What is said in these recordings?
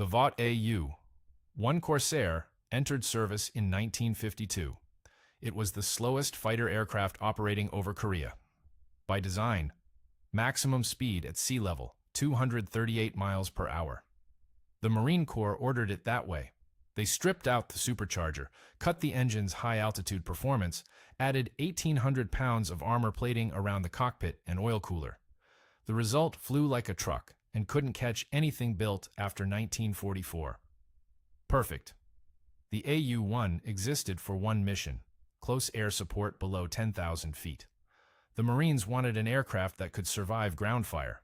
The Vought AU-1 Corsair entered service in 1952. It was the slowest fighter aircraft operating over Korea. By design, maximum speed at sea level, 238 miles per hour. The Marine Corps ordered it that way. They stripped out the supercharger, cut the engine's high-altitude performance, added 1,800 pounds of armor plating around the cockpit and oil cooler. The result flew like a truck and couldn't catch anything built after 1944. Perfect. The AU-1 existed for one mission, close air support below 10,000 feet. The Marines wanted an aircraft that could survive ground fire,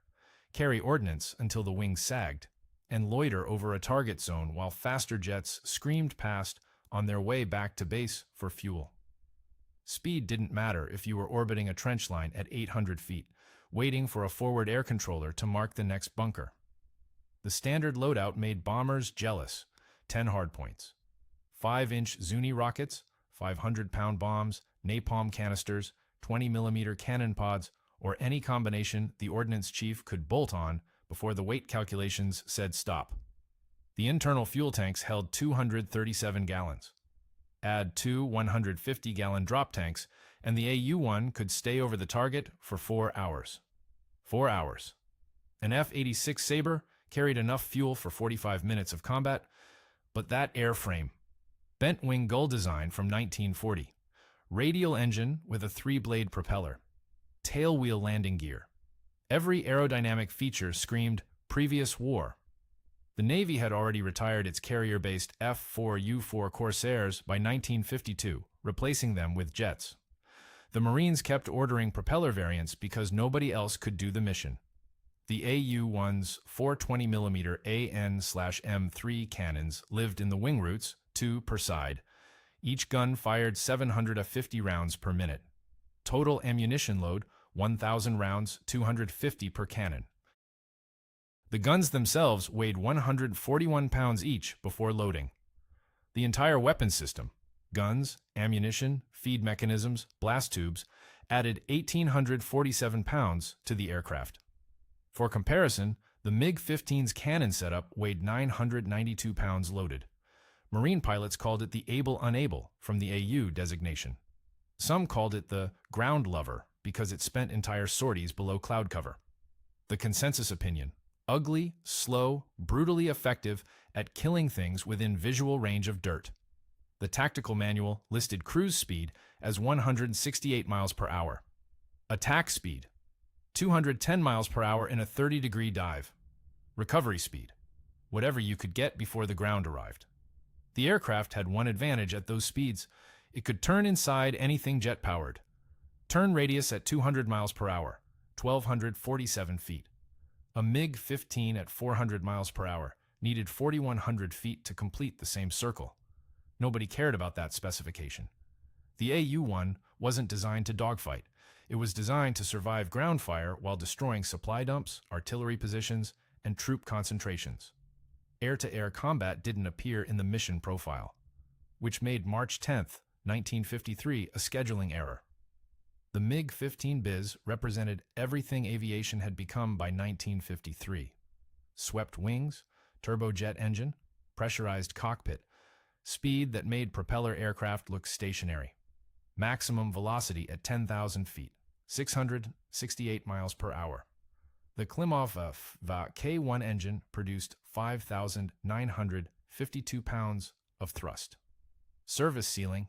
carry ordnance until the wings sagged, and loiter over a target zone while faster jets screamed past on their way back to base for fuel. Speed didn't matter if you were orbiting a trench line at 800 feet, waiting for a forward air controller to mark the next bunker. The standard loadout made bombers jealous. 10 hardpoints, 5-inch Zuni rockets, 500-pound bombs, napalm canisters, 20mm cannon pods, or any combination the ordnance chief could bolt on before the weight calculations said stop. The internal fuel tanks held 237 gallons. Add two 150-gallon drop tanks, and the AU-1 could stay over the target for 4 hours. 4 hours. An F-86 Sabre carried enough fuel for 45 minutes of combat, but that airframe, bent wing gull design from 1940, radial engine with a 3-blade propeller, tailwheel landing gear. Every aerodynamic feature screamed previous war. The Navy had already retired its carrier-based F-4U-4 Corsairs by 1952, replacing them with jets. The Marines kept ordering propeller variants because nobody else could do the mission. The AU-1's 420mm AN/M3 cannons lived in the wing roots, 2 per side. Each gun fired 750 rounds per minute. Total ammunition load, 1,000 rounds, 250 per cannon. The guns themselves weighed 141 pounds each before loading. The entire weapon system, guns, ammunition, feed mechanisms, blast tubes, added 1,847 pounds to the aircraft. For comparison, the MiG-15's cannon setup weighed 992 pounds loaded. Marine pilots called it the able-unable from the AU designation. Some called it the ground lover because it spent entire sorties below cloud cover. The consensus opinion: ugly, slow, brutally effective at killing things within visual range of dirt. The tactical manual listed cruise speed as 168 miles per hour. Attack speed: 210 miles per hour in a 30-degree dive. Recovery speed: whatever you could get before the ground arrived. The aircraft had one advantage at those speeds: it could turn inside anything jet-powered. Turn radius at 200 miles per hour, 1,247 feet. A MiG-15 at 400 miles per hour needed 4,100 feet to complete the same circle. Nobody cared about that specification. The AU-1 wasn't designed to dogfight. It was designed to survive ground fire while destroying supply dumps, artillery positions, and troop concentrations. Air-to-air combat didn't appear in the mission profile, which made March 10, 1953 a scheduling error. The MiG-15 biz represented everything aviation had become by 1953. Swept wings, turbojet engine, pressurized cockpit, speed that made propeller aircraft look stationary. Maximum velocity at 10,000 feet, 668 miles per hour. The Klimov K1 engine produced 5,952 pounds of thrust. Service ceiling,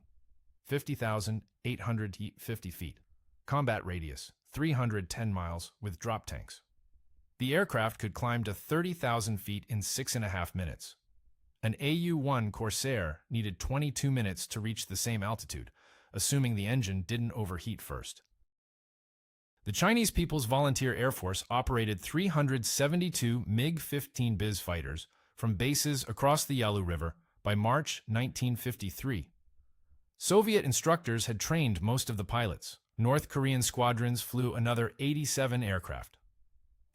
50,850 feet. Combat radius, 310 miles with drop tanks. The aircraft could climb to 30,000 feet in 6.5 minutes. An AU-1 Corsair needed 22 minutes to reach the same altitude, assuming the engine didn't overheat first. The Chinese People's Volunteer Air Force operated 372 MiG-15 biz fighters from bases across the Yalu River by March 1953. Soviet instructors had trained most of the pilots. North Korean squadrons flew another 87 aircraft.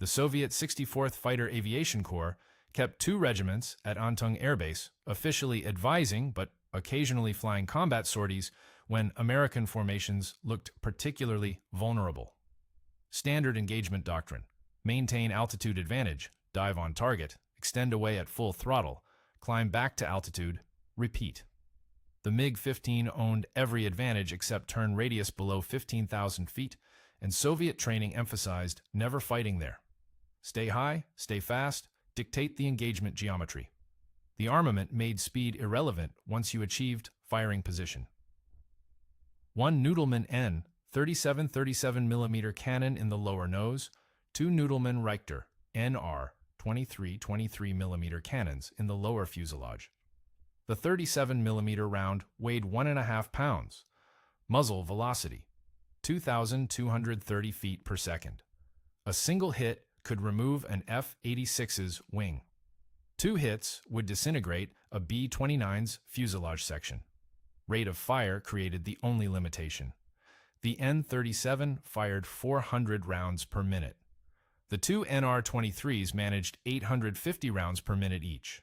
The Soviet 64th Fighter Aviation Corps kept 2 regiments at Antung Air Base, officially advising but occasionally flying combat sorties when American formations looked particularly vulnerable. Standard engagement doctrine: maintain altitude advantage, dive on target, extend away at full throttle, climb back to altitude, repeat. The MiG-15 owned every advantage except turn radius below 15,000 feet, and Soviet training emphasized never fighting there. Stay high, stay fast, dictate the engagement geometry. The armament made speed irrelevant once you achieved firing position. 1 Nudelman N 37-37mm cannon in the lower nose, 2 Nudelman Richter NR 23-23mm cannons in the lower fuselage. The 37mm round weighed 1.5 pounds. Muzzle velocity, 2,230 feet per second. A single hit could remove an F-86's wing. 2 hits would disintegrate a B-29's fuselage section. Rate of fire created the only limitation. The N-37 fired 400 rounds per minute. The 2 NR-23s managed 850 rounds per minute each.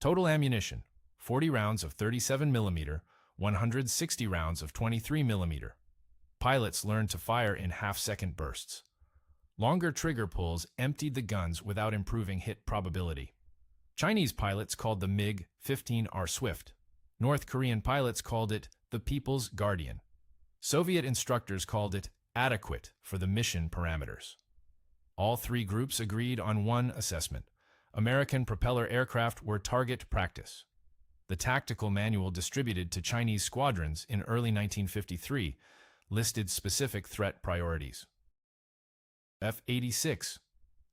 Total ammunition, 40 rounds of 37mm, 160 rounds of 23mm. Pilots learned to fire in half-second bursts. Longer trigger pulls emptied the guns without improving hit probability. Chinese pilots called the MiG-15 our Swift. North Korean pilots called it the People's Guardian. Soviet instructors called it adequate for the mission parameters. All three groups agreed on one assessment. American propeller aircraft were target practice. The tactical manual distributed to Chinese squadrons in early 1953 listed specific threat priorities. F-86.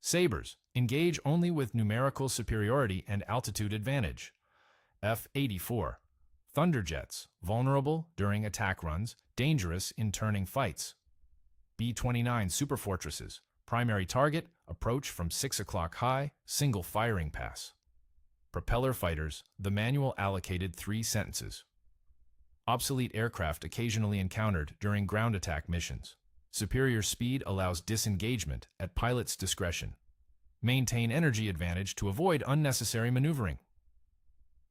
Sabres, engage only with numerical superiority and altitude advantage. F-84. Thunderjets, vulnerable during attack runs, dangerous in turning fights. B-29 Superfortresses, primary target, approach from 6 o'clock high, single firing pass. Propeller fighters, the manual allocated 3 sentences. Obsolete aircraft occasionally encountered during ground attack missions. Superior speed allows disengagement at pilot's discretion. Maintain energy advantage to avoid unnecessary maneuvering.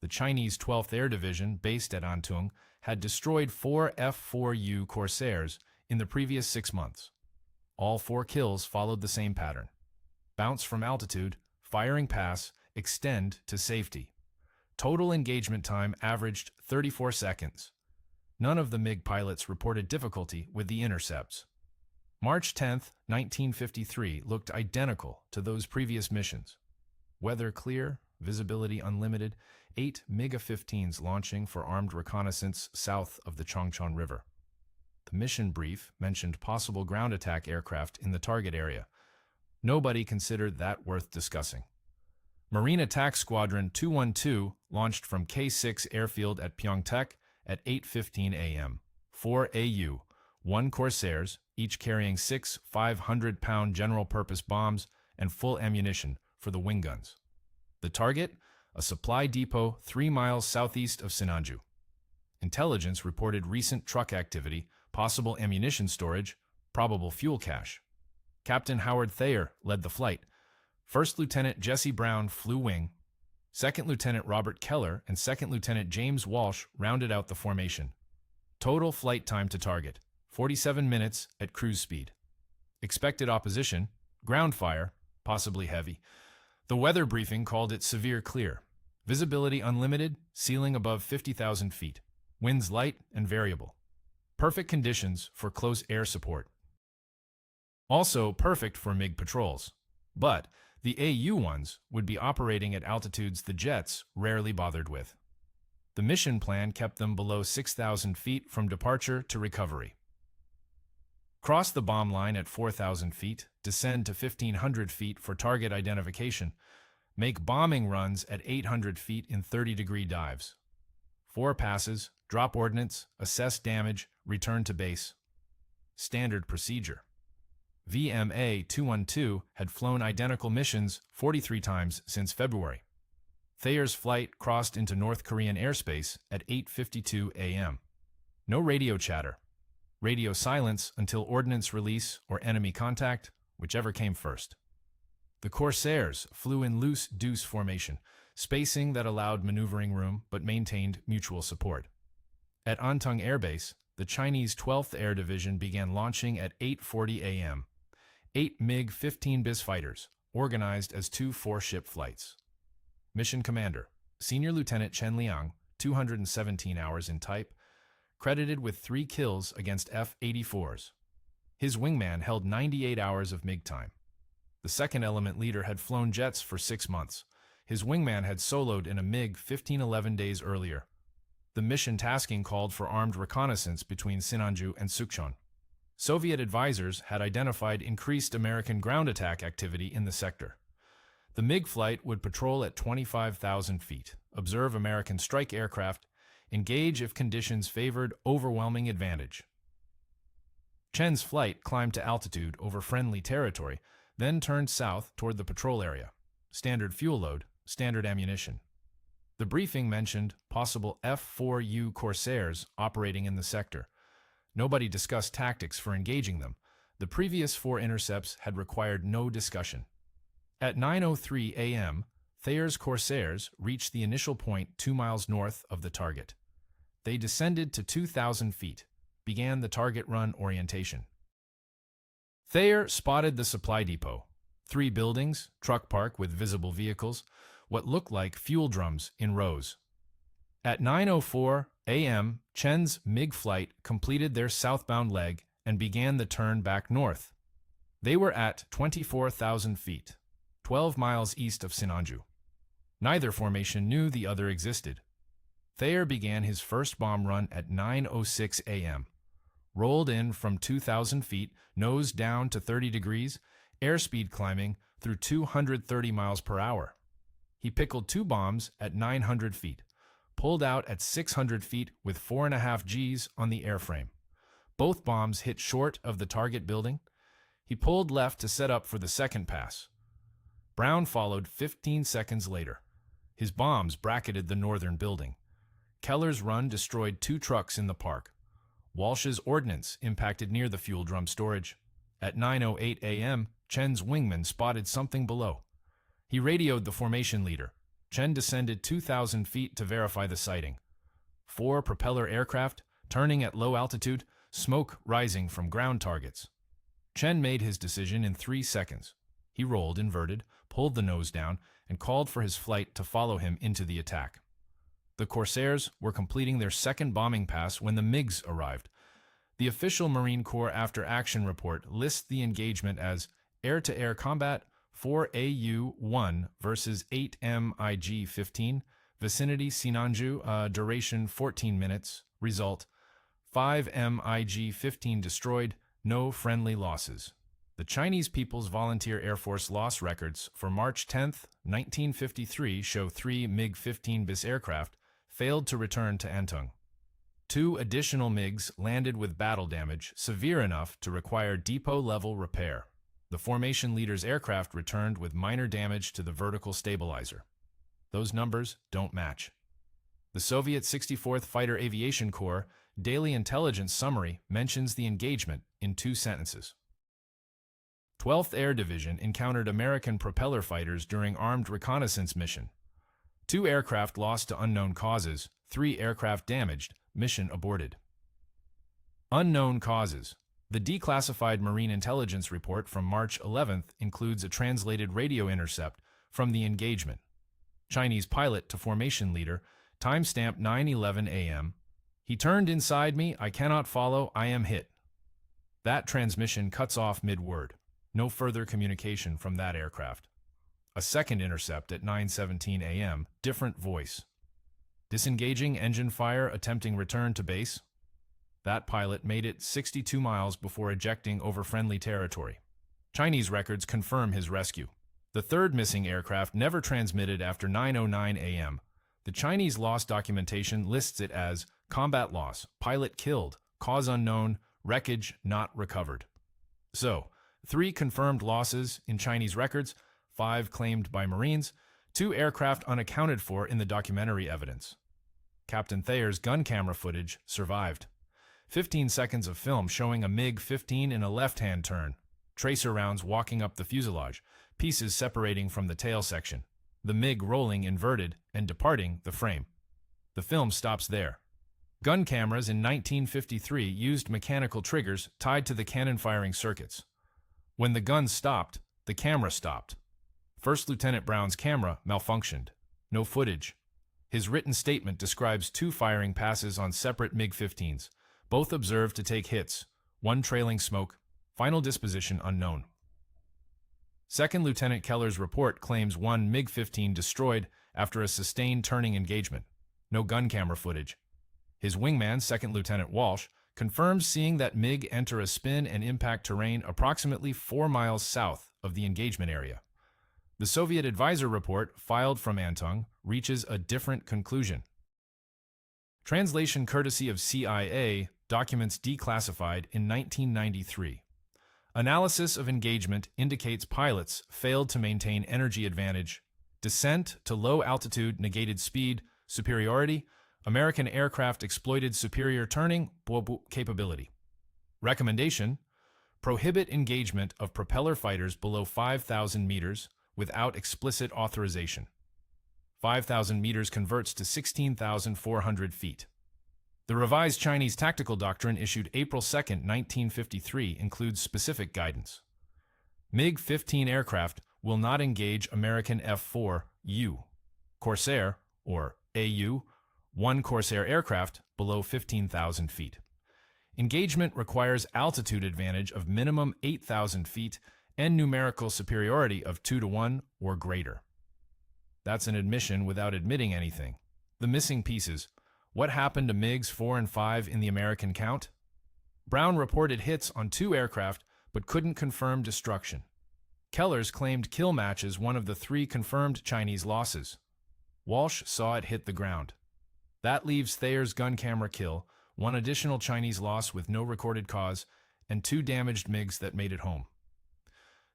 The Chinese 12th Air Division, based at Antung, had destroyed 4 F-4U Corsairs in the previous 6 months. All 4 kills followed the same pattern. Bounce from altitude, firing pass, extend to safety. Total engagement time averaged 34 seconds. None of the MiG pilots reported difficulty with the intercepts. March 10, 1953 looked identical to those previous missions. Weather clear, visibility unlimited, 8 MiG-15s launching for armed reconnaissance south of the Chongchon River. The mission brief mentioned possible ground attack aircraft in the target area. Nobody considered that worth discussing. Marine Attack Squadron 212 launched from K6 Airfield at Pyeongtaek at 8:15 a.m. 4 AU-1 Corsairs, each carrying 6 500-pound general-purpose bombs and full ammunition for the wing guns. The target? A supply depot 3 miles southeast of Sinanju. Intelligence reported recent truck activity, possible ammunition storage, probable fuel cache. Captain Howard Thayer led the flight. First Lieutenant Jesse Brown flew wing. Second Lieutenant Robert Keller and Second Lieutenant James Walsh rounded out the formation. Total flight time to target, 47 minutes at cruise speed. Expected opposition, ground fire, possibly heavy. The weather briefing called it severe clear. Visibility unlimited, ceiling above 50,000 feet. Winds light and variable. Perfect conditions for close air support. Also perfect for MiG patrols. But the AU-1s would be operating at altitudes the jets rarely bothered with. The mission plan kept them below 6,000 feet from departure to recovery. Cross the bomb line at 4,000 feet, descend to 1,500 feet for target identification, make bombing runs at 800 feet in 30-degree dives. 4 passes, drop ordnance, assess damage, return to base. Standard procedure. VMA 212 had flown identical missions 43 times since February. Thayer's flight crossed into North Korean airspace at 8:52 a.m. No radio chatter. Radio silence until ordnance release or enemy contact, whichever came first. The Corsairs flew in loose deuce formation, spacing that allowed maneuvering room but maintained mutual support. At Antung Air Base, the Chinese 12th Air Division began launching at 8:40 a.m. 8 MiG-15 bis fighters, organized as 2 4-ship flights. Mission Commander, Senior Lieutenant Chen Liang, 217 hours in type, credited with 3 kills against F-84s. His wingman held 98 hours of MiG time. The second element leader had flown jets for 6 months. His wingman had soloed in a MiG-15 11 days earlier. The mission tasking called for armed reconnaissance between Sinanju and Sukchon. Soviet advisors had identified increased American ground attack activity in the sector. The MiG flight would patrol at 25,000 feet, observe American strike aircraft, engage if conditions favored overwhelming advantage. Chen's flight climbed to altitude over friendly territory, then turned south toward the patrol area. Standard fuel load, standard ammunition. The briefing mentioned possible F-4U Corsairs operating in the sector. Nobody discussed tactics for engaging them. The previous 4 intercepts had required no discussion. At 9:03 a.m., Thayer's Corsairs reached the initial point 2 miles north of the target. They descended to 2,000 feet, began the target run orientation. Thayer spotted the supply depot, 3 buildings, truck park with visible vehicles, what looked like fuel drums in rows. At 9:04 a.m., Chen's MiG flight completed their southbound leg and began the turn back north. They were at 24,000 feet, 12 miles east of Sinanju. Neither formation knew the other existed. Thayer began his first bomb run at 9:06 a.m., rolled in from 2,000 feet, nose down to 30 degrees, airspeed climbing through 230 miles per hour. He pickled 2 bombs at 900 feet, pulled out at 600 feet with 4.5 Gs on the airframe. Both bombs hit short of the target building. He pulled left to set up for the second pass. Brown followed 15 seconds later. His bombs bracketed the northern building. Keller's run destroyed 2 trucks in the park. Walsh's ordnance impacted near the fuel drum storage. At 9:08 a.m., Chen's wingman spotted something below. He radioed the formation leader. Chen descended 2,000 feet to verify the sighting. 4 propeller aircraft, turning at low altitude, smoke rising from ground targets. Chen made his decision in 3 seconds. He rolled inverted, pulled the nose down, and called for his flight to follow him into the attack. The Corsairs were completing their second bombing pass when the MiGs arrived. The official Marine Corps after-action report lists the engagement as air-to-air combat, 4 AU-1 versus 8 MiG-15, vicinity Sinanju, duration 14 minutes, result 5 MiG-15 destroyed, no friendly losses. The Chinese People's Volunteer Air Force loss records for March 10, 1953 show 3 MiG-15 bis aircraft failed to return to Antung. 2 additional MiGs landed with battle damage severe enough to require depot-level repair. The formation leader's aircraft returned with minor damage to the vertical stabilizer. Those numbers don't match. The Soviet 64th Fighter Aviation Corps Daily Intelligence Summary mentions the engagement in 2 sentences. 12th Air Division encountered American propeller fighters during armed reconnaissance mission. 2 aircraft lost to unknown causes, 3 aircraft damaged, mission aborted. Unknown causes. The declassified Marine Intelligence Report from March 11th includes a translated radio intercept from the engagement. Chinese pilot to formation leader, timestamp 9:11 a.m. He turned inside me, I cannot follow, I am hit. That transmission cuts off mid-word. No further communication from that aircraft. A second intercept at 9:17 a.m., different voice. Disengaging engine fire, attempting return to base. That pilot made it 62 miles before ejecting over friendly territory. Chinese records confirm his rescue. The third missing aircraft never transmitted after 9:09 a.m. The Chinese loss documentation lists it as combat loss, pilot killed, cause unknown, wreckage not recovered. So, 3 confirmed losses in Chinese records, 5 claimed by Marines, 2 aircraft unaccounted for in the documentary evidence. Captain Thayer's gun camera footage survived. 15 seconds of film showing a MiG-15 in a left-hand turn, tracer rounds walking up the fuselage, pieces separating from the tail section, the MiG rolling inverted and departing the frame. The film stops there. Gun cameras in 1953 used mechanical triggers tied to the cannon firing circuits. When the gun stopped, the camera stopped. First Lieutenant Brown's camera malfunctioned. No footage. His written statement describes two firing passes on separate MiG-15s, both observed to take hits, one trailing smoke, final disposition unknown. Second Lieutenant Keller's report claims one MiG-15 destroyed after a sustained turning engagement. No gun camera footage. His wingman, Second Lieutenant Walsh, confirms seeing that MiG enter a spin and impact terrain approximately 4 miles south of the engagement area. The Soviet advisor report, filed from Antung, reaches a different conclusion. Translation courtesy of CIA, documents declassified in 1993. Analysis of engagement indicates pilots failed to maintain energy advantage, descent to low altitude negated speed, superiority, American aircraft exploited superior turning capability. Recommendation: prohibit engagement of propeller fighters below 5,000 meters without explicit authorization. 5,000 meters converts to 16,400 feet. The revised Chinese tactical doctrine issued April 2, 1953 includes specific guidance. MiG-15 aircraft will not engage American F-4U Corsair or AU-1 Corsair aircraft below 15,000 feet. Engagement requires altitude advantage of minimum 8,000 feet and numerical superiority of 2-to-1 or greater. That's an admission without admitting anything. The missing pieces. What happened to MiGs 4 and 5 in the American count? Brown reported hits on 2 aircraft but couldn't confirm destruction. Keller's claimed kill matches one of the 3 confirmed Chinese losses. Walsh saw it hit the ground. That leaves Thayer's gun camera kill, 1 additional Chinese loss with no recorded cause, and 2 damaged MiGs that made it home.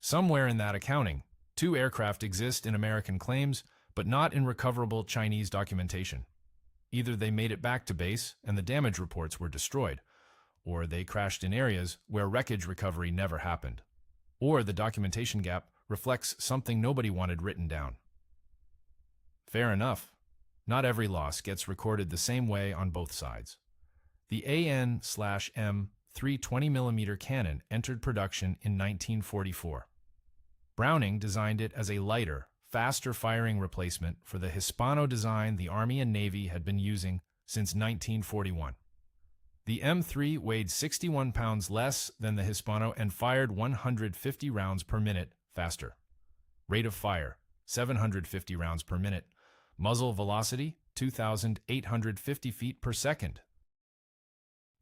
Somewhere in that accounting, 2 aircraft exist in American claims, but not in recoverable Chinese documentation. Either they made it back to base and the damage reports were destroyed, or they crashed in areas where wreckage recovery never happened, or the documentation gap reflects something nobody wanted written down. Fair enough. Not every loss gets recorded the same way on both sides. The AN/M 320mm cannon entered production in 1944. Browning designed it as a lighter, faster firing replacement for the Hispano design the Army and Navy had been using since 1941. The M3 weighed 61 pounds less than the Hispano and fired 150 rounds per minute faster. Rate of fire, 750 rounds per minute. Muzzle velocity, 2,850 feet per second.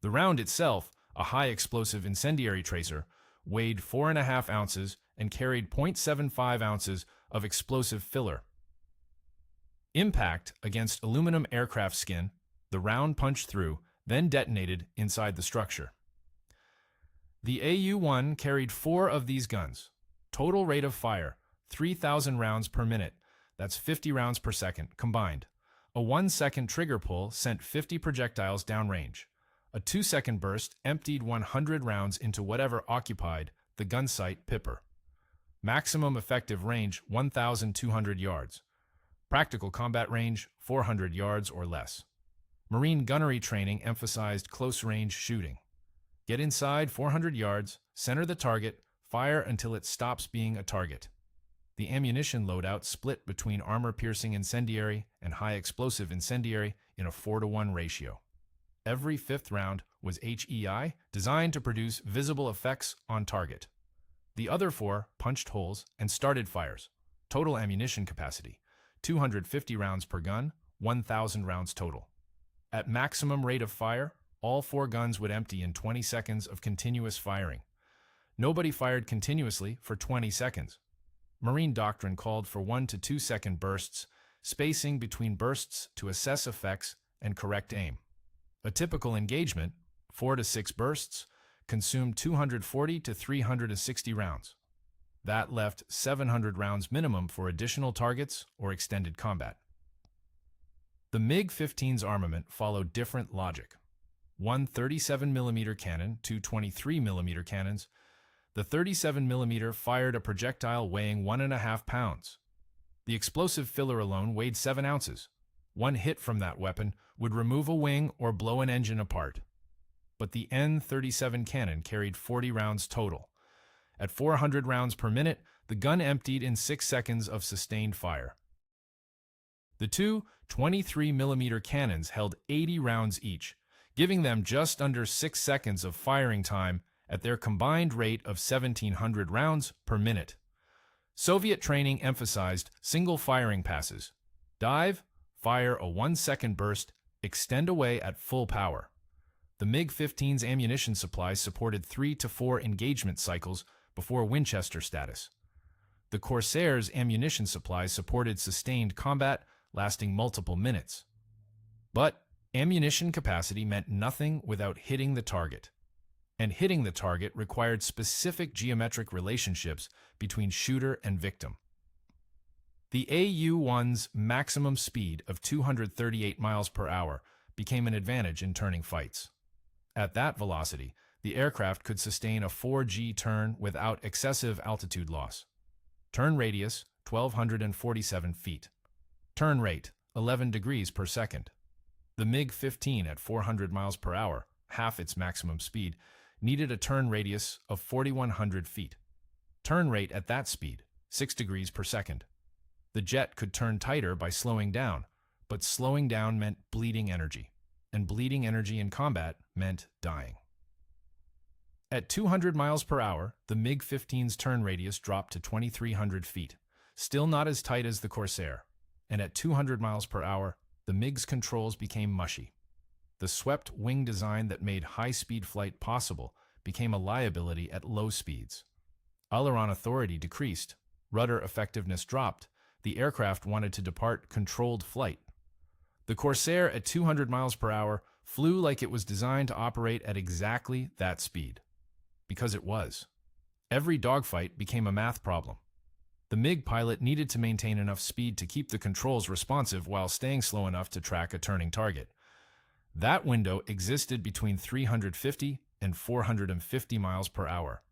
The round itself, a high-explosive incendiary tracer, weighed 4.5 ounces and carried 0.75 ounces of explosive filler. Impact against aluminum aircraft skin, the round punched through, then detonated inside the structure. The AU-1 carried 4 of these guns. Total rate of fire, 3,000 rounds per minute. That's 50 rounds per second, combined. A 1-second trigger pull sent 50 projectiles downrange. A 2-second burst emptied 100 rounds into whatever occupied the gun sight Pipper. Maximum effective range, 1,200 yards. Practical combat range, 400 yards or less. Marine gunnery training emphasized close-range shooting. Get inside 400 yards, center the target, fire until it stops being a target. The ammunition loadout split between armor-piercing incendiary and high-explosive incendiary in a 4-to-1 ratio. Every 5th round was HEI, designed to produce visible effects on target. The other 4 punched holes and started fires. Total ammunition capacity, 250 rounds per gun, 1,000 rounds total. At maximum rate of fire, all 4 guns would empty in 20 seconds of continuous firing. Nobody fired continuously for 20 seconds. Marine doctrine called for 1 to 2 second bursts, spacing between bursts to assess effects and correct aim. A typical engagement, 4 to 6 bursts, consumed 240 to 360 rounds. That left 700 rounds minimum for additional targets or extended combat. The MiG-15's armament followed different logic. 1 37mm cannon, 2 23mm cannons. The 37mm fired a projectile weighing 1.5 pounds. The explosive filler alone weighed 7 ounces. One hit from that weapon would remove a wing or blow an engine apart. But the N-37 cannon carried 40 rounds total. At 400 rounds per minute, the gun emptied in 6 seconds of sustained fire. The two 23mm cannons held 80 rounds each, giving them just under 6 seconds of firing time at their combined rate of 1,700 rounds per minute. Soviet training emphasized single firing passes. Dive, fire a 1-second burst, extend away at full power. The MiG-15's ammunition supply supported 3 to 4 engagement cycles before Winchester status. The Corsairs' ammunition supply supported sustained combat lasting multiple minutes. But ammunition capacity meant nothing without hitting the target. And hitting the target required specific geometric relationships between shooter and victim. The AU-1's maximum speed of 238 miles per hour became an advantage in turning fights. At that velocity, the aircraft could sustain a 4G turn without excessive altitude loss. Turn radius, 1,247 feet. Turn rate, 11 degrees per second. The MiG-15 at 400 miles per hour, half its maximum speed, needed a turn radius of 4,100 feet. Turn rate at that speed, 6 degrees per second. The jet could turn tighter by slowing down, but slowing down meant bleeding energy, and bleeding energy in combat meant dying. At 200 miles per hour, the MiG-15's turn radius dropped to 2,300 feet, still not as tight as the Corsair, and at 200 miles per hour, the MiG's controls became mushy. The swept wing design that made high-speed flight possible became a liability at low speeds. Aileron authority decreased, rudder effectiveness dropped, the aircraft wanted to depart controlled flight. The Corsair at 200 miles per hour flew like it was designed to operate at exactly that speed. Because it was. Every dogfight became a math problem. The MiG pilot needed to maintain enough speed to keep the controls responsive while staying slow enough to track a turning target. That window existed between 350 and 450 miles per hour.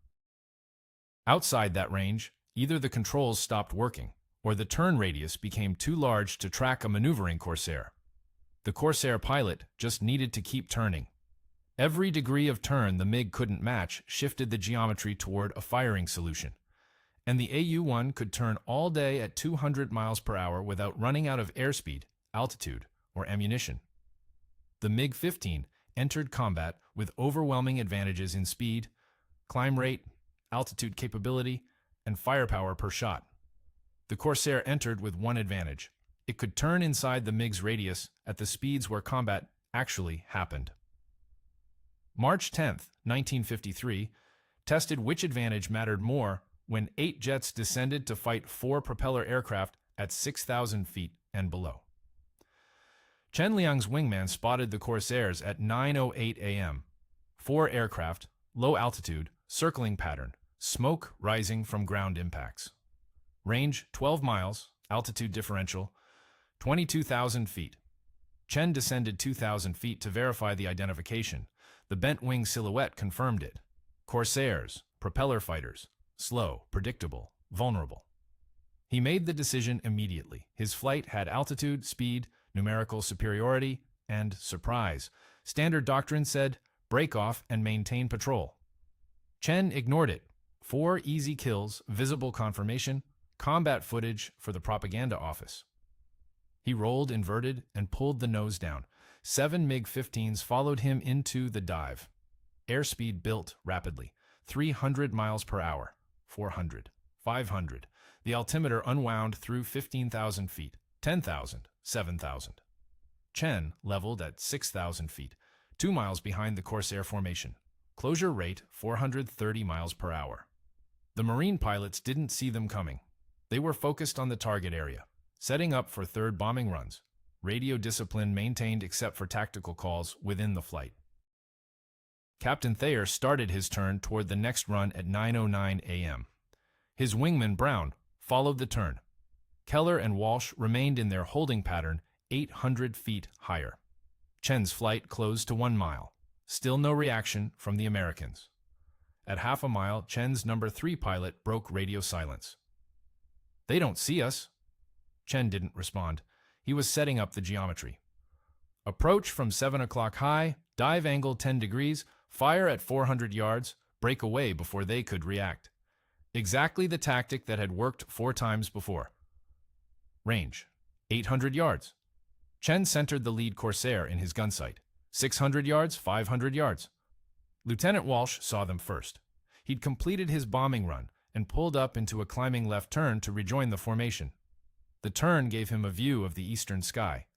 Outside that range, either the controls stopped working, or the turn radius became too large to track a maneuvering Corsair. The Corsair pilot just needed to keep turning. Every degree of turn the MiG couldn't match shifted the geometry toward a firing solution. And the AU-1 could turn all day at 200 miles per hour without running out of airspeed, altitude, or ammunition. The MiG-15 entered combat with overwhelming advantages in speed, climb rate, altitude capability, and firepower per shot. The Corsair entered with one advantage. It could turn inside the MiG's radius at the speeds where combat actually happened. March 10, 1953, tested which advantage mattered more when 8 jets descended to fight 4 propeller aircraft at 6,000 feet and below. Chen Liang's wingman spotted the Corsairs at 9:08 a.m. 4 aircraft, low altitude, circling pattern, smoke rising from ground impacts. Range 12 miles, altitude differential 22,000 feet. Chen descended 2,000 feet to verify the identification. The bent wing silhouette confirmed it. Corsairs, propeller fighters, slow, predictable, vulnerable. He made the decision immediately. His flight had altitude, speed, numerical superiority, and surprise. Standard doctrine said, break off and maintain patrol. Chen ignored it. 4 easy kills, visible confirmation, combat footage for the propaganda office. He rolled inverted and pulled the nose down. 7 MiG-15s followed him into the dive. Airspeed built rapidly. 300 miles per hour. 400. 500. The altimeter unwound through 15,000 feet. 10,000. 7,000. Chen leveled at 6,000 feet, 2 miles behind the Corsair formation. Closure rate 430 miles per hour. The Marine pilots didn't see them coming. They were focused on the target area, setting up for third bombing runs. Radio discipline maintained except for tactical calls within the flight. Captain Thayer started his turn toward the next run at 9:09 a.m. His wingman, Brown, followed the turn. Keller and Walsh remained in their holding pattern 800 feet higher. Chen's flight closed to 1 mile. Still no reaction from the Americans. At half a mile, Chen's number 3 pilot broke radio silence. "They don't see us." Chen didn't respond. He was setting up the geometry. Approach from 7 o'clock high, dive angle 10 degrees, fire at 400 yards, break away before they could react. Exactly the tactic that had worked 4 times before. Range, 800 yards. Chen centered the lead Corsair in his gun sight. 600 yards, 500 yards. Lieutenant Walsh saw them first. He'd completed his bombing run and pulled up into a climbing left turn to rejoin the formation. The turn gave him a view of the eastern sky.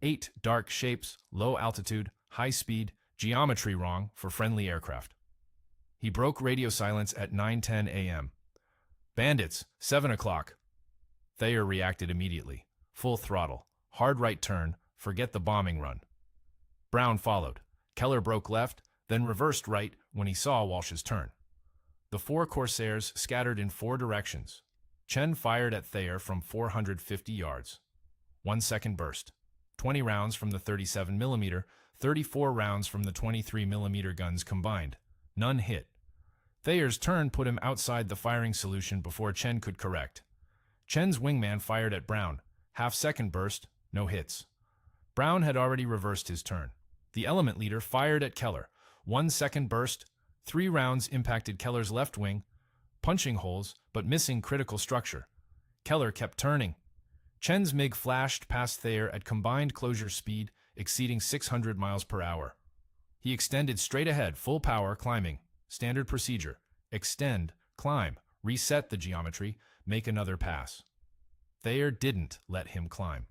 8 dark shapes, low altitude, high speed, geometry wrong for friendly aircraft. He broke radio silence at 9:10 a.m. Bandits, 7 o'clock. Thayer reacted immediately. Full throttle, hard right turn, forget the bombing run. Brown followed. Keller broke left, then reversed right when he saw Walsh's turn. The 4 Corsairs scattered in 4 directions. Chen fired at Thayer from 450 yards. 1 second burst. 20 rounds from the 37mm, 34 rounds from the 23mm guns combined. None hit. Thayer's turn put him outside the firing solution before Chen could correct. Chen's wingman fired at Brown. Half-second burst, no hits. Brown had already reversed his turn. The element leader fired at Keller. 1 second burst, 3 rounds impacted Keller's left wing, punching holes but missing critical structure. Keller kept turning. Chen's MiG flashed past Thayer at combined closure speed exceeding 600 miles per hour. He extended straight ahead, full power, climbing. Standard procedure: extend, climb, reset the geometry, make another pass. Thayer didn't let him climb.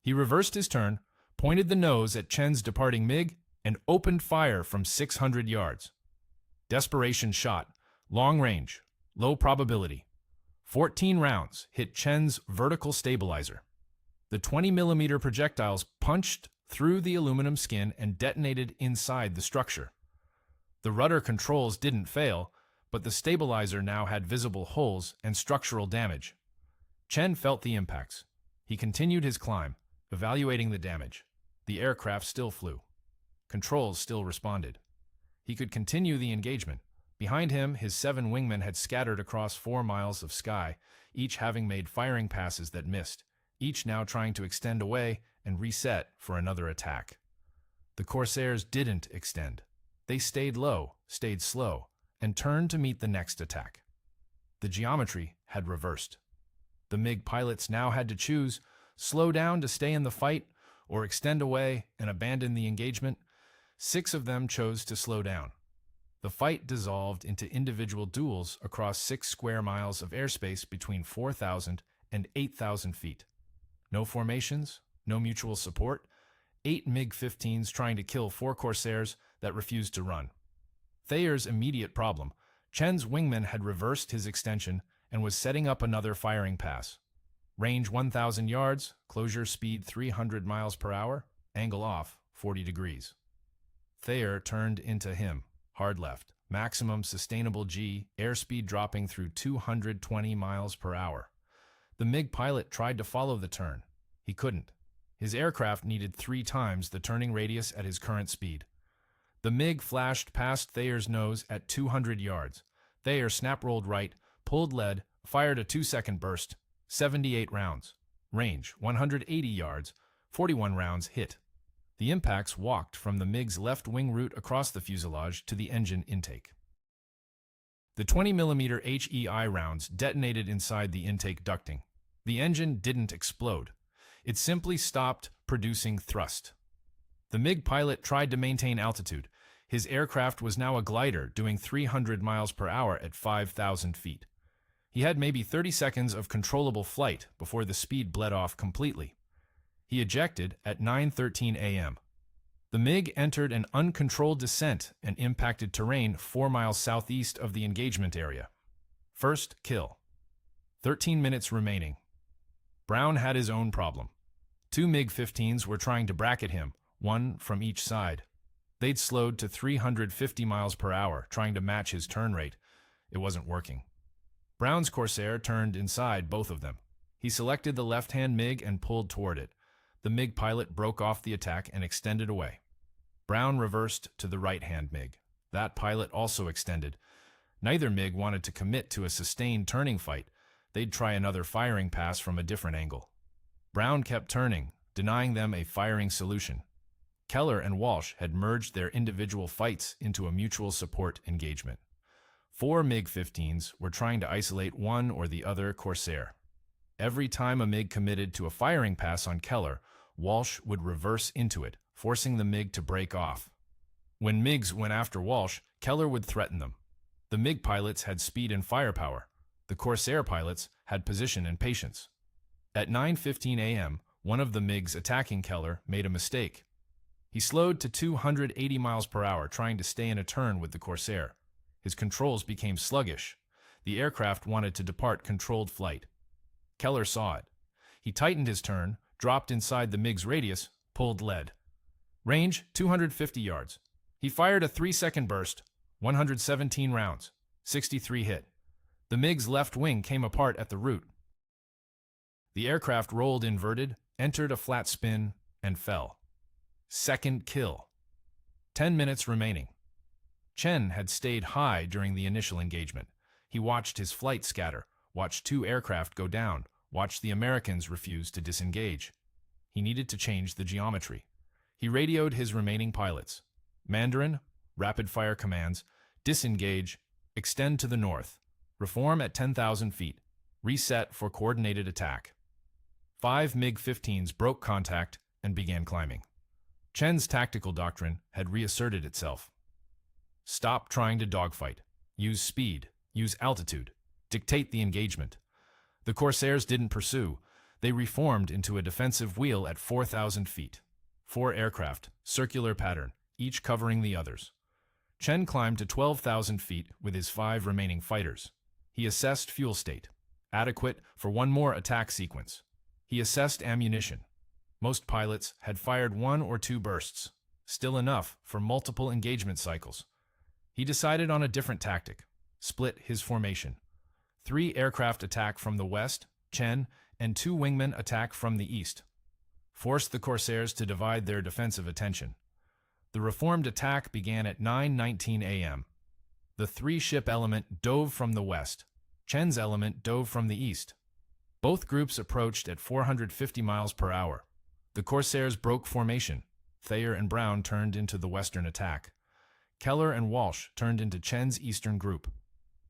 He reversed his turn, pointed the nose at Chen's departing MiG, and opened fire from 600 yards. Desperation shot, long range, low probability. 14 rounds hit Chen's vertical stabilizer. The 20mm projectiles punched through the aluminum skin and detonated inside the structure. The rudder controls didn't fail, but the stabilizer now had visible holes and structural damage. Chen felt the impacts. He continued his climb, evaluating the damage. The aircraft still flew. Controls still responded. He could continue the engagement. Behind him, his 7 wingmen had scattered across 4 miles of sky, each having made firing passes that missed, each now trying to extend away and reset for another attack. The Corsairs didn't extend. They stayed low, stayed slow, and turned to meet the next attack. The geometry had reversed. The MiG pilots now had to choose: slow down to stay in the fight, or extend away and abandon the engagement. 6 of them chose to slow down. The fight dissolved into individual duels across 6 square miles of airspace between 4,000 and 8,000 feet. No formations, no mutual support, 8 MiG-15s trying to kill 4 Corsairs that refused to run. Thayer's immediate problem: Chen's wingman had reversed his extension and was setting up another firing pass. Range 1,000 yards, closure speed 300 miles per hour, angle off 40 degrees. Thayer turned into him, hard left, maximum sustainable G, airspeed dropping through 220 miles per hour. The MiG pilot tried to follow the turn. He couldn't. His aircraft needed 3 times the turning radius at his current speed. The MiG flashed past Thayer's nose at 200 yards. Thayer snap-rolled right, pulled lead, fired a 2-second burst, 78 rounds. Range, 180 yards, 41 rounds hit. The impacts walked from the MiG's left wing route across the fuselage to the engine intake. The 20mm HEI rounds detonated inside the intake ducting. The engine didn't explode. It simply stopped producing thrust. The MiG pilot tried to maintain altitude. His aircraft was now a glider doing 300 miles per hour at 5,000 feet. He had maybe 30 seconds of controllable flight before the speed bled off completely. He ejected at 9:13 a.m. The MiG entered an uncontrolled descent and impacted terrain 4 miles southeast of the engagement area. First kill. 13 minutes remaining. Brown had his own problem. 2 MiG-15s were trying to bracket him, 1 from each side. They'd slowed to 350 miles per hour, trying to match his turn rate. It wasn't working. Brown's Corsair turned inside both of them. He selected the left-hand MiG and pulled toward it. The MiG pilot broke off the attack and extended away. Brown reversed to the right-hand MiG. That pilot also extended. Neither MiG wanted to commit to a sustained turning fight. They'd try another firing pass from a different angle. Brown kept turning, denying them a firing solution. Keller and Walsh had merged their individual fights into a mutual support engagement. 4 MiG-15s were trying to isolate one or the other Corsair. Every time a MiG committed to a firing pass on Keller, Walsh would reverse into it, forcing the MiG to break off. When MiGs went after Walsh, Keller would threaten them. The MiG pilots had speed and firepower. The Corsair pilots had position and patience. At 9:15 a.m., one of the MiGs attacking Keller made a mistake. He slowed to 280 miles per hour, trying to stay in a turn with the Corsair. His controls became sluggish. The aircraft wanted to depart controlled flight. Keller saw it. He tightened his turn, dropped inside the MiG's radius, pulled lead. Range, 250 yards. He fired a 3-second burst, 117 rounds, 63 hit. The MiG's left wing came apart at the root. The aircraft rolled inverted, entered a flat spin, and fell. Second kill. 10 minutes remaining. Chen had stayed high during the initial engagement. He watched his flight scatter, watched 2 aircraft go down, watched the Americans refuse to disengage. He needed to change the geometry. He radioed his remaining pilots. Mandarin, rapid-fire commands, disengage, extend to the north, reform at 10,000 feet, reset for coordinated attack. 5 MiG-15s broke contact and began climbing. Chen's tactical doctrine had reasserted itself. Stop trying to dogfight. Use speed. Use altitude. Dictate the engagement. The Corsairs didn't pursue. They reformed into a defensive wheel at 4,000 feet. 4 aircraft, circular pattern, each covering the others. Chen climbed to 12,000 feet with his 5 remaining fighters. He assessed fuel state. Adequate for one more attack sequence. He assessed ammunition. Most pilots had fired 1 or 2 bursts, still enough for multiple engagement cycles. He decided on a different tactic. Split his formation. 3 aircraft attack from the west, Chen, and 2 wingmen attack from the east. Forced the Corsairs to divide their defensive attention. The reformed attack began at 9:19 a.m. The 3-ship element dove from the west. Chen's element dove from the east. Both groups approached at 450 miles per hour. The Corsairs broke formation. Thayer and Brown turned into the western attack. Keller and Walsh turned into Chen's eastern group.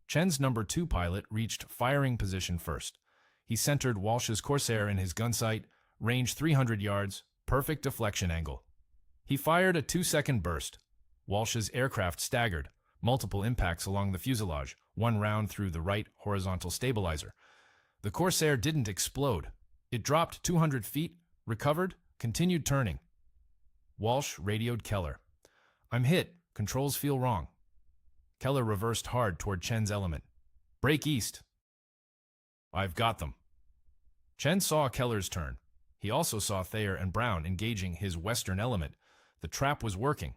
Chen's number 2 pilot reached firing position first. He centered Walsh's Corsair in his gun sight, range 300 yards, perfect deflection angle. He fired a 2-second burst. Walsh's aircraft staggered, multiple impacts along the fuselage, 1 round through the right horizontal stabilizer. The Corsair didn't explode. It dropped 200 feet, recovered, continued turning. Walsh radioed Keller. "I'm hit. Controls feel wrong." Keller reversed hard toward Chen's element. "Break east." "I've got them." Chen saw Keller's turn. He also saw Thayer and Brown engaging his western element. The trap was working.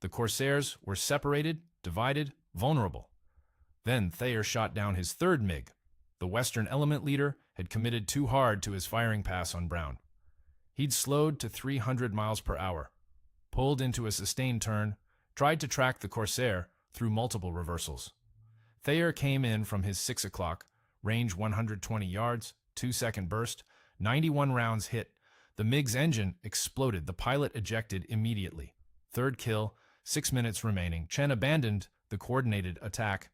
The Corsairs were separated, divided, vulnerable. Then Thayer shot down his 3rd MiG. The western element leader had committed too hard to his firing pass on Brown. He'd slowed to 300 miles per hour, pulled into a sustained turn, tried to track the Corsair through multiple reversals. Thayer came in from his 6 o'clock, range 120 yards, 2-second burst, 91 rounds hit. The MiG's engine exploded. The pilot ejected immediately. 3rd kill, 6 minutes remaining. Chen abandoned the coordinated attack.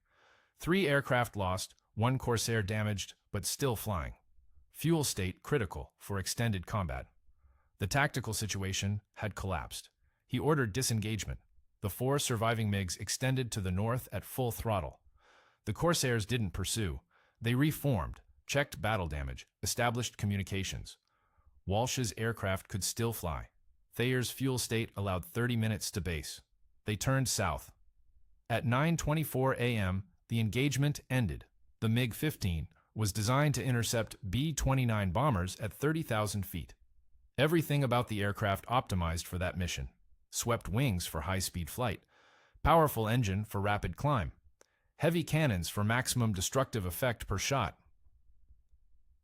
3 aircraft lost, 1 Corsair damaged, but still flying. Fuel state critical for extended combat. The tactical situation had collapsed. He ordered disengagement. The 4 surviving MiGs extended to the north at full throttle. The Corsairs didn't pursue. They reformed, checked battle damage, established communications. Walsh's aircraft could still fly. Thayer's fuel state allowed 30 minutes to base. They turned south. At 9:24 a.m., the engagement ended. The MiG-15 was designed to intercept B-29 bombers at 30,000 feet. Everything about the aircraft optimized for that mission. Swept wings for high-speed flight, powerful engine for rapid climb, heavy cannons for maximum destructive effect per shot.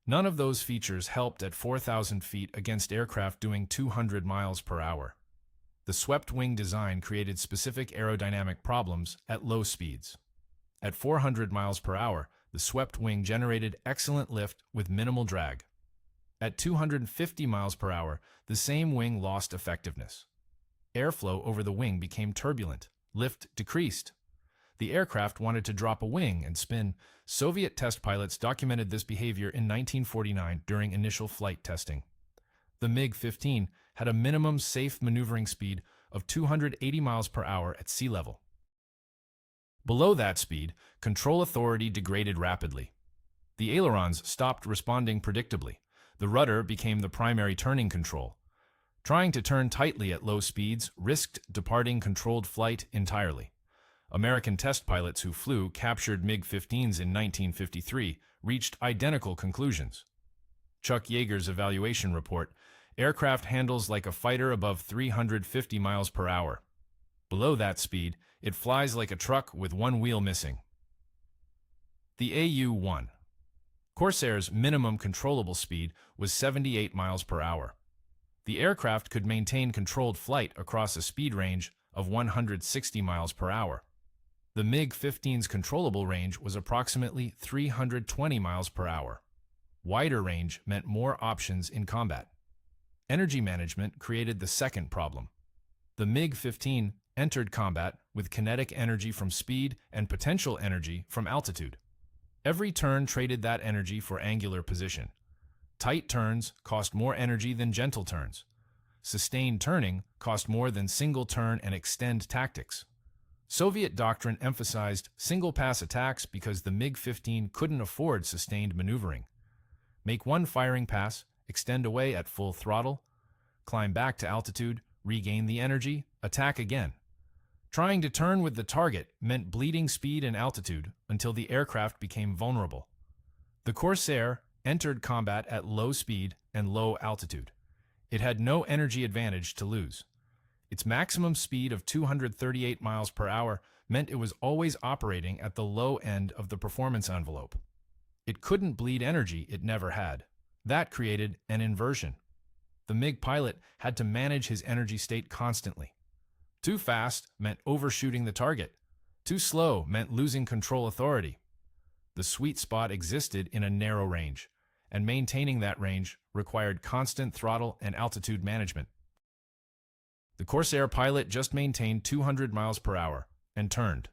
None of those features helped at 4,000 feet against aircraft doing 200 miles per hour. The swept-wing design created specific aerodynamic problems at low speeds. At 400 miles per hour, the swept wing generated excellent lift with minimal drag. At 250 miles per hour, the same wing lost effectiveness. Airflow over the wing became turbulent. Lift decreased. The aircraft wanted to drop a wing and spin. Soviet test pilots documented this behavior in 1949 during initial flight testing. The MiG-15 had a minimum safe maneuvering speed of 280 miles per hour at sea level. Below that speed, control authority degraded rapidly. The ailerons stopped responding predictably. The rudder became the primary turning control. Trying to turn tightly at low speeds risked departing controlled flight entirely. American test pilots who flew captured MiG-15s in 1953 reached identical conclusions. Chuck Yeager's evaluation report: aircraft handles like a fighter above 350 miles per hour. Below that speed, it flies like a truck with one wheel missing. The AU-1 Corsairs' minimum controllable speed was 78 miles per hour. The aircraft could maintain controlled flight across a speed range of 160 miles per hour. The MiG-15's controllable range was approximately 320 miles per hour. Wider range meant more options in combat. Energy management created the second problem. The MiG-15 entered combat with kinetic energy from speed and potential energy from altitude. Every turn traded that energy for angular position. Tight turns cost more energy than gentle turns. Sustained turning cost more than single turn and extend tactics. Soviet doctrine emphasized single-pass attacks because the MiG-15 couldn't afford sustained maneuvering. Make one firing pass, extend away at full throttle, climb back to altitude, regain the energy, attack again. Trying to turn with the target meant bleeding speed and altitude until the aircraft became vulnerable. The Corsair entered combat at low speed and low altitude. It had no energy advantage to lose. Its maximum speed of 238 miles per hour meant it was always operating at the low end of the performance envelope. It couldn't bleed energy it never had. That created an inversion. The MiG pilot had to manage his energy state constantly. Too fast meant overshooting the target. Too slow meant losing control authority. The sweet spot existed in a narrow range, and maintaining that range required constant throttle and altitude management. The Corsair pilot just maintained 200 miles per hour and turned.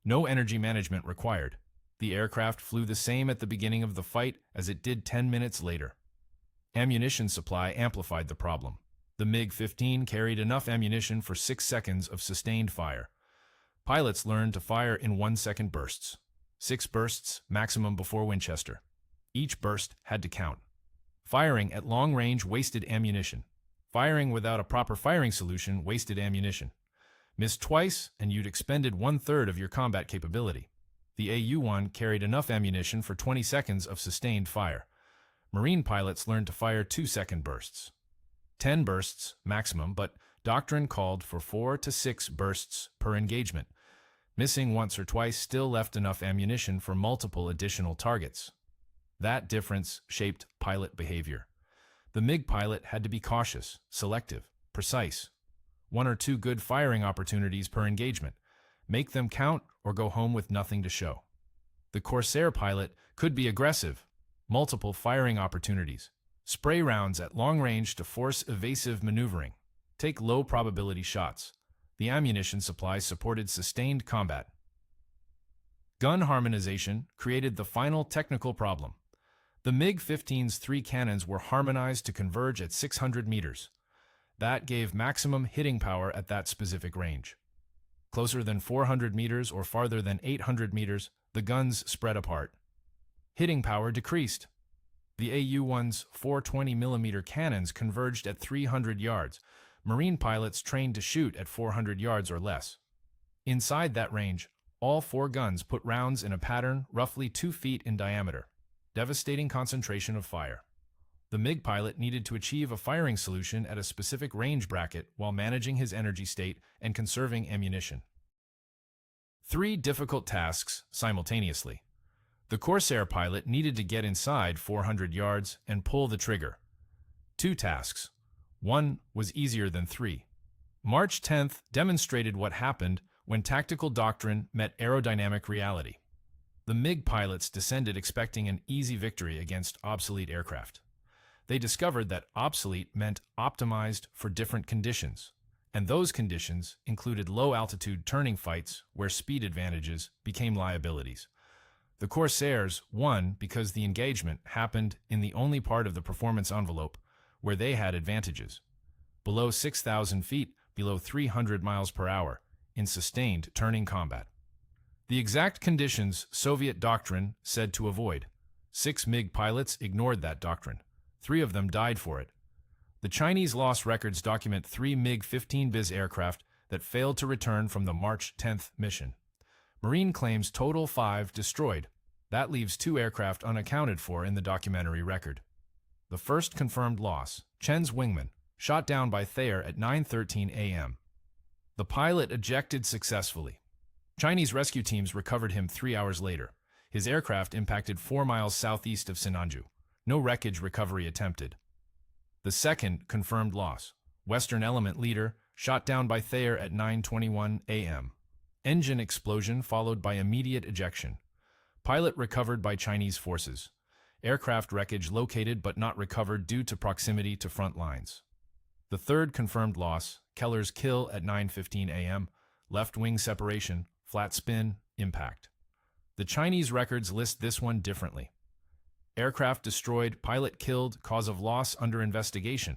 No energy management required. The aircraft flew the same at the beginning of the fight as it did 10 minutes later. Ammunition supply amplified the problem. The MiG-15 carried enough ammunition for 6 seconds of sustained fire. Pilots learned to fire in 1-second bursts. 6 bursts maximum before Winchester. Each burst had to count. Firing at long range wasted ammunition. Firing without a proper firing solution wasted ammunition. Missed twice and you'd expended 1/3 of your combat capability. The AU-1 carried enough ammunition for 20 seconds of sustained fire. Marine pilots learned to fire 2-second bursts. 10 bursts maximum, but doctrine called for 4 to 6 bursts per engagement. Missing once or twice still left enough ammunition for multiple additional targets. That difference shaped pilot behavior. The MiG pilot had to be cautious, selective, precise. 1 or 2 good firing opportunities per engagement. Make them count or go home with nothing to show. The Corsair pilot could be aggressive. Multiple firing opportunities. Spray rounds at long range to force evasive maneuvering. Take low probability shots. The ammunition supply supported sustained combat. Gun harmonization created the final technical problem. The MiG-15's 3 cannons were harmonized to converge at 600 meters. That gave maximum hitting power at that specific range. Closer than 400 meters or farther than 800 meters, the guns spread apart. Hitting power decreased. The AU-1's 420mm cannons converged at 300 yards. Marine pilots trained to shoot at 400 yards or less. Inside that range, all 4 guns put rounds in a pattern roughly 2 feet in diameter. Devastating concentration of fire. The MiG pilot needed to achieve a firing solution at a specific range bracket while managing his energy state and conserving ammunition. 3 difficult tasks simultaneously. The Corsair pilot needed to get inside 400 yards and pull the trigger. 2 tasks. 1 was easier than 3. March 10th demonstrated what happened when tactical doctrine met aerodynamic reality. The MiG pilots descended expecting an easy victory against obsolete aircraft. They discovered that obsolete meant optimized for different conditions, and those conditions included low-altitude turning fights where speed advantages became liabilities. The Corsairs won because the engagement happened in the only part of the performance envelope where they had advantages, below 6,000 feet, below 300 miles per hour, in sustained turning combat. The exact conditions Soviet doctrine said to avoid. 6 MiG pilots ignored that doctrine. 3 of them died for it. The Chinese loss records document 3 MiG-15 BiS aircraft that failed to return from the March 10th mission. Marine claims total 5 destroyed. That leaves 2 aircraft unaccounted for in the documentary record. The first confirmed loss, Chen's wingman, shot down by Thayer at 9:13 a.m. The pilot ejected successfully. Chinese rescue teams recovered him 3 hours later. His aircraft impacted 4 miles southeast of Sinanju. No wreckage recovery attempted. The second confirmed loss, Western Element leader, shot down by Thayer at 9:21 a.m. Engine explosion followed by immediate ejection. Pilot recovered by Chinese forces. Aircraft wreckage located but not recovered due to proximity to front lines. The third confirmed loss, Keller's kill at 9:15 a.m., left wing separation, flat spin, impact. The Chinese records list this one differently. Aircraft destroyed, pilot killed, cause of loss under investigation.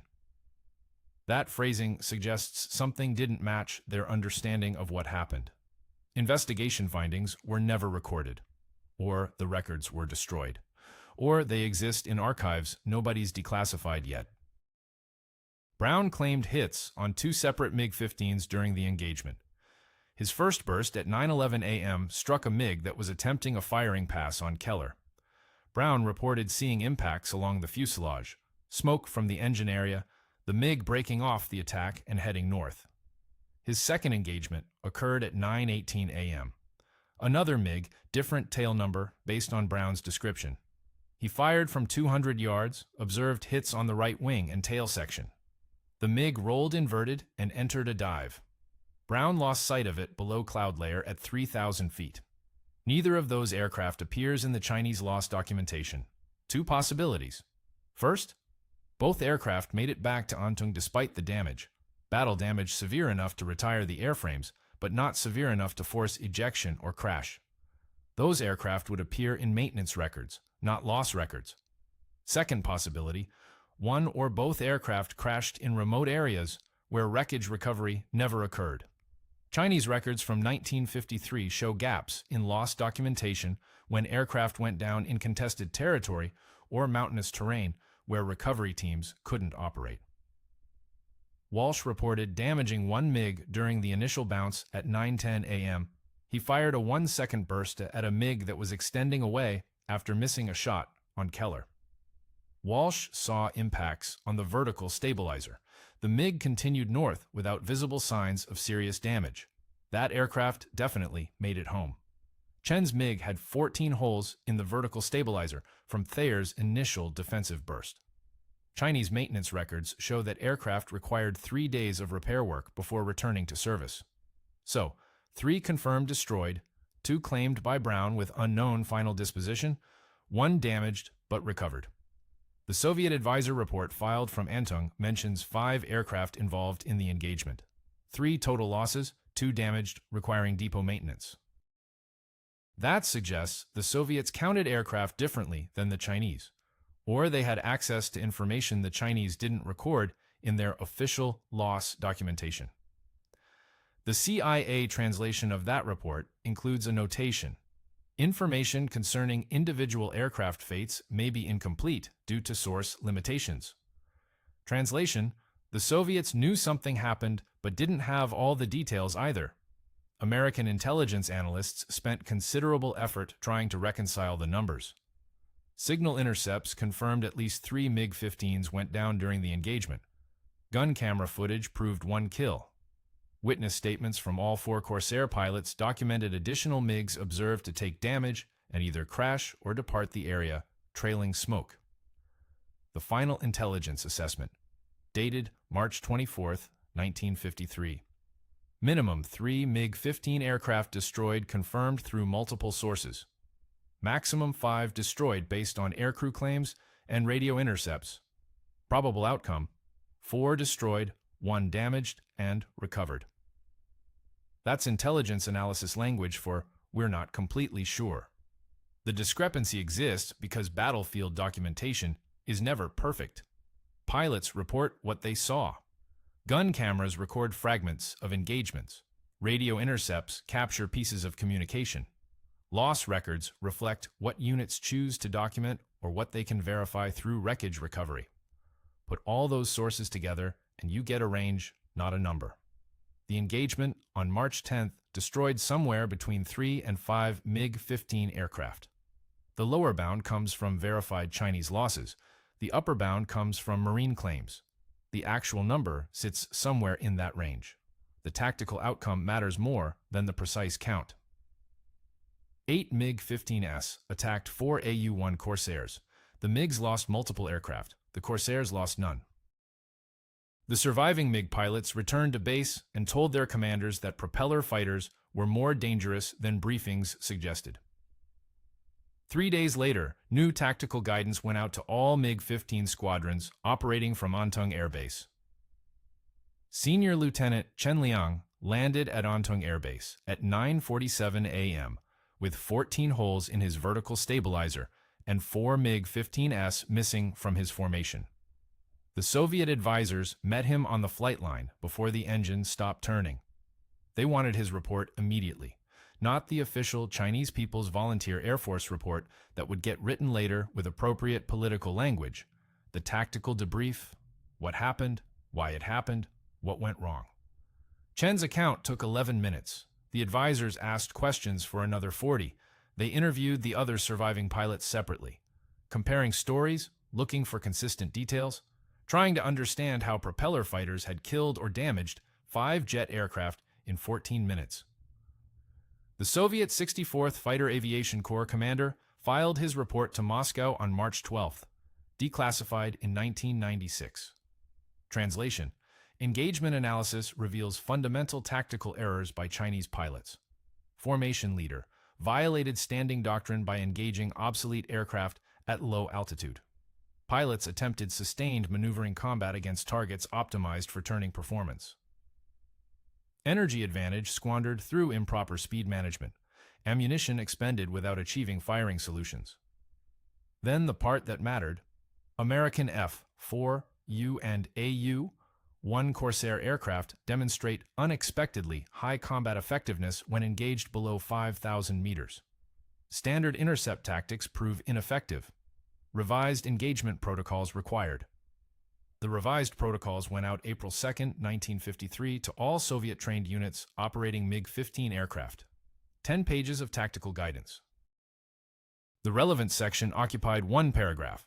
That phrasing suggests something didn't match their understanding of what happened. Investigation findings were never recorded, or the records were destroyed, or they exist in archives nobody's declassified yet. Brown claimed hits on 2 separate MiG-15s during the engagement. His first burst at 9:11 a.m. struck a MiG that was attempting a firing pass on Keller. Brown reported seeing impacts along the fuselage, smoke from the engine area, the MiG breaking off the attack and heading north. His second engagement occurred at 9:18 a.m. Another MiG, different tail number based on Brown's description. He fired from 200 yards, observed hits on the right wing and tail section. The MiG rolled inverted and entered a dive. Brown lost sight of it below cloud layer at 3,000 feet. Neither of those aircraft appears in the Chinese loss documentation. 2 possibilities. First, both aircraft made it back to Antung despite the damage. Battle damage severe enough to retire the airframes, but not severe enough to force ejection or crash. Those aircraft would appear in maintenance records, not loss records. Second possibility, one or both aircraft crashed in remote areas where wreckage recovery never occurred. Chinese records from 1953 show gaps in loss documentation when aircraft went down in contested territory or mountainous terrain where recovery teams couldn't operate. Walsh reported damaging 1 MiG during the initial bounce at 9:10 a.m. He fired a 1-second burst at a MiG that was extending away after missing a shot on Keller. Walsh saw impacts on the vertical stabilizer. The MiG continued north without visible signs of serious damage. That aircraft definitely made it home. Chen's MiG had 14 holes in the vertical stabilizer from Thayer's initial defensive burst. Chinese maintenance records show that aircraft required 3 days of repair work before returning to service. So, 3 confirmed destroyed, 2 claimed by Brown with unknown final disposition, 1 damaged but recovered. The Soviet advisor report filed from Antung mentions 5 aircraft involved in the engagement. 3 total losses, 2 damaged, requiring depot maintenance. That suggests the Soviets counted aircraft differently than the Chinese, or they had access to information the Chinese didn't record in their official loss documentation. The CIA translation of that report includes a notation. Information concerning individual aircraft fates may be incomplete due to source limitations. Translation: the Soviets knew something happened but didn't have all the details either. American intelligence analysts spent considerable effort trying to reconcile the numbers. Signal intercepts confirmed at least 3 MiG-15s went down during the engagement. Gun camera footage proved 1 kill. Witness statements from all 4 Corsair pilots documented additional MiGs observed to take damage and either crash or depart the area, trailing smoke. The final intelligence assessment, dated March 24, 1953. Minimum 3 MiG-15 aircraft destroyed confirmed through multiple sources. Maximum 5 destroyed based on aircrew claims and radio intercepts. Probable outcome: 4 destroyed, one damaged and recovered. That's intelligence analysis language for "we're not completely sure." The discrepancy exists because battlefield documentation is never perfect. Pilots report what they saw. Gun cameras record fragments of engagements. Radio intercepts capture pieces of communication. Loss records reflect what units choose to document or what they can verify through wreckage recovery. Put all those sources together and you get a range, not a number. The engagement on March 10th destroyed somewhere between 3 and 5 MiG-15 aircraft. The lower bound comes from verified Chinese losses. The upper bound comes from Marine claims. The actual number sits somewhere in that range. The tactical outcome matters more than the precise count. 8 MiG-15s attacked 4 AU-1 Corsairs. The MiGs lost multiple aircraft. The Corsairs lost none. The surviving MiG pilots returned to base and told their commanders that propeller fighters were more dangerous than briefings suggested. 3 days later, new tactical guidance went out to all MiG-15 squadrons operating from Antung Air Base. Senior Lieutenant Chen Liang landed at Antung Air Base at 9:47 a.m. with 14 holes in his vertical stabilizer and 4 MiG-15s missing from his formation. The Soviet advisors met him on the flight line before the engine stopped turning. They wanted his report immediately, not the official Chinese People's Volunteer Air Force report that would get written later with appropriate political language. The tactical debrief, what happened, why it happened, what went wrong. Chen's account took 11 minutes. The advisors asked questions for another 40. They interviewed the other surviving pilots separately, comparing stories, looking for consistent details, trying to understand how propeller fighters had killed or damaged 5 jet aircraft in 14 minutes. The Soviet 64th Fighter Aviation Corps commander filed his report to Moscow on March 12th, declassified in 1996. Translation: Engagement analysis reveals fundamental tactical errors by Chinese pilots. Formation leader violated standing doctrine by engaging obsolete aircraft at low altitude. Pilots attempted sustained maneuvering combat against targets optimized for turning performance. Energy advantage squandered through improper speed management. Ammunition expended without achieving firing solutions. Then the part that mattered. American F-4U and AU-1 Corsair aircraft demonstrate unexpectedly high combat effectiveness when engaged below 5,000 meters. Standard intercept tactics prove ineffective. Revised engagement protocols required. The revised protocols went out April 2, 1953 to all Soviet-trained units operating MiG-15 aircraft. 10 pages of tactical guidance. The relevant section occupied one paragraph.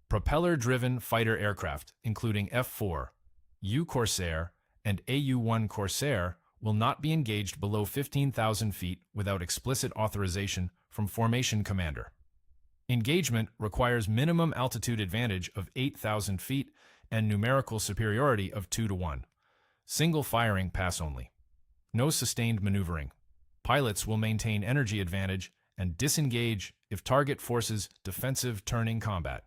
Propeller-driven fighter aircraft, including F-4U Corsair and AU-1 Corsair, will not be engaged below 15,000 feet without explicit authorization from formation commander. Engagement requires minimum altitude advantage of 8,000 feet and numerical superiority of 2 to 1. Single firing pass only. No sustained maneuvering. Pilots will maintain energy advantage and disengage if target forces defensive turning combat.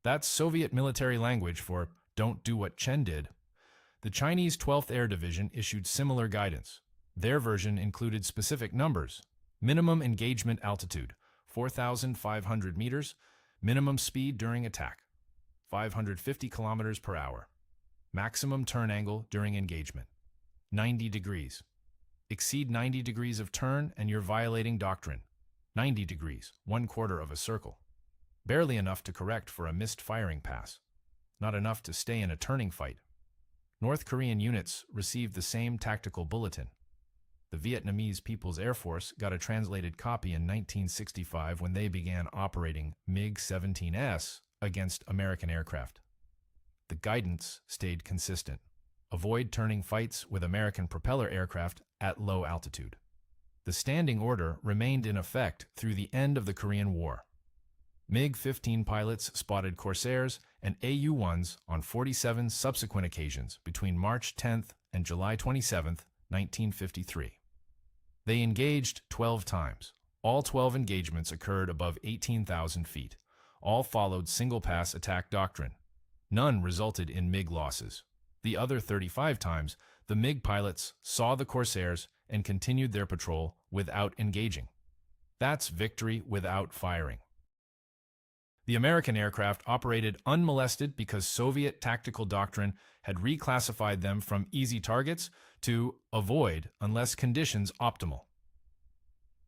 That's Soviet military language for "don't do what Chen did." The Chinese 12th Air Division issued similar guidance. Their version included specific numbers: minimum engagement altitude, 4,500 meters, minimum speed during attack, 550 kilometers per hour, maximum turn angle during engagement, 90 degrees. Exceed 90 degrees of turn and you're violating doctrine. 90 degrees, 1/4 of a circle. Barely enough to correct for a missed firing pass. Not enough to stay in a turning fight. North Korean units received the same tactical bulletin. The Vietnamese People's Air Force got a translated copy in 1965 when they began operating MiG-17s against American aircraft. The guidance stayed consistent. Avoid turning fights with American propeller aircraft at low altitude. The standing order remained in effect through the end of the Korean War. MiG-15 pilots spotted Corsairs and AU-1s on 47 subsequent occasions between March 10th and July 27th, 1953. They engaged 12 times. All 12 engagements occurred above 18,000 feet. All followed single-pass attack doctrine. None resulted in MiG losses. The other 35 times, the MiG pilots saw the Corsairs and continued their patrol without engaging. That's victory without firing. The American aircraft operated unmolested because Soviet tactical doctrine had reclassified them from easy targets to avoid unless conditions optimal.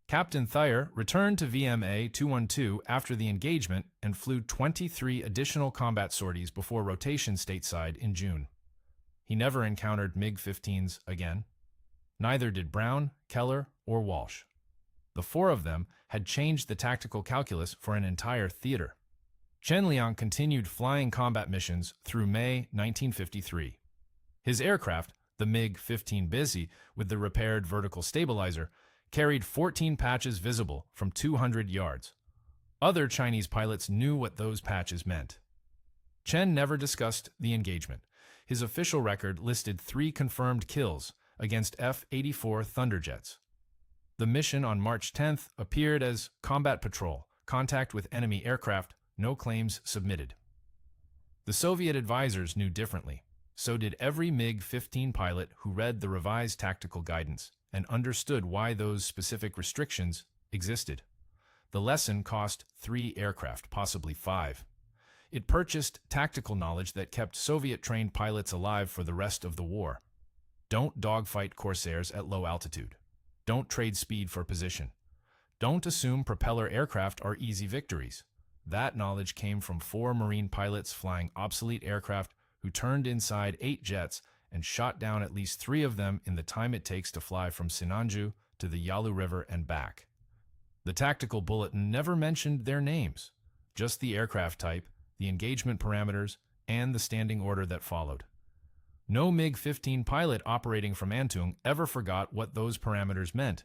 Captain Thayer returned to VMA 212 after the engagement and flew 23 additional combat sorties before rotation stateside in June. He never encountered MiG-15s again. Neither did Brown, Keller, or Walsh. The four of them had changed the tactical calculus for an entire theater. Chen Liang continued flying combat missions through May 1953. His aircraft, the MiG-15 Busy with the repaired vertical stabilizer, carried 14 patches visible from 200 yards. Other Chinese pilots knew what those patches meant. Chen never discussed the engagement. His official record listed 3 confirmed kills against F-84 Thunderjets. The mission on March 10th appeared as combat patrol, contact with enemy aircraft, no claims submitted. The Soviet advisors knew differently. So did every MiG-15 pilot who read the revised tactical guidance and understood why those specific restrictions existed. The lesson cost 3 aircraft, possibly 5. It purchased tactical knowledge that kept Soviet-trained pilots alive for the rest of the war. Don't dogfight Corsairs at low altitude. Don't trade speed for position. Don't assume propeller aircraft are easy victories. That knowledge came from 4 Marine pilots flying obsolete aircraft who turned inside 8 jets and shot down at least 3 of them in the time it takes to fly from Sinanju to the Yalu River and back. The tactical bulletin never mentioned their names, just the aircraft type, the engagement parameters, and the standing order that followed. No MiG-15 pilot operating from Antung ever forgot what those parameters meant,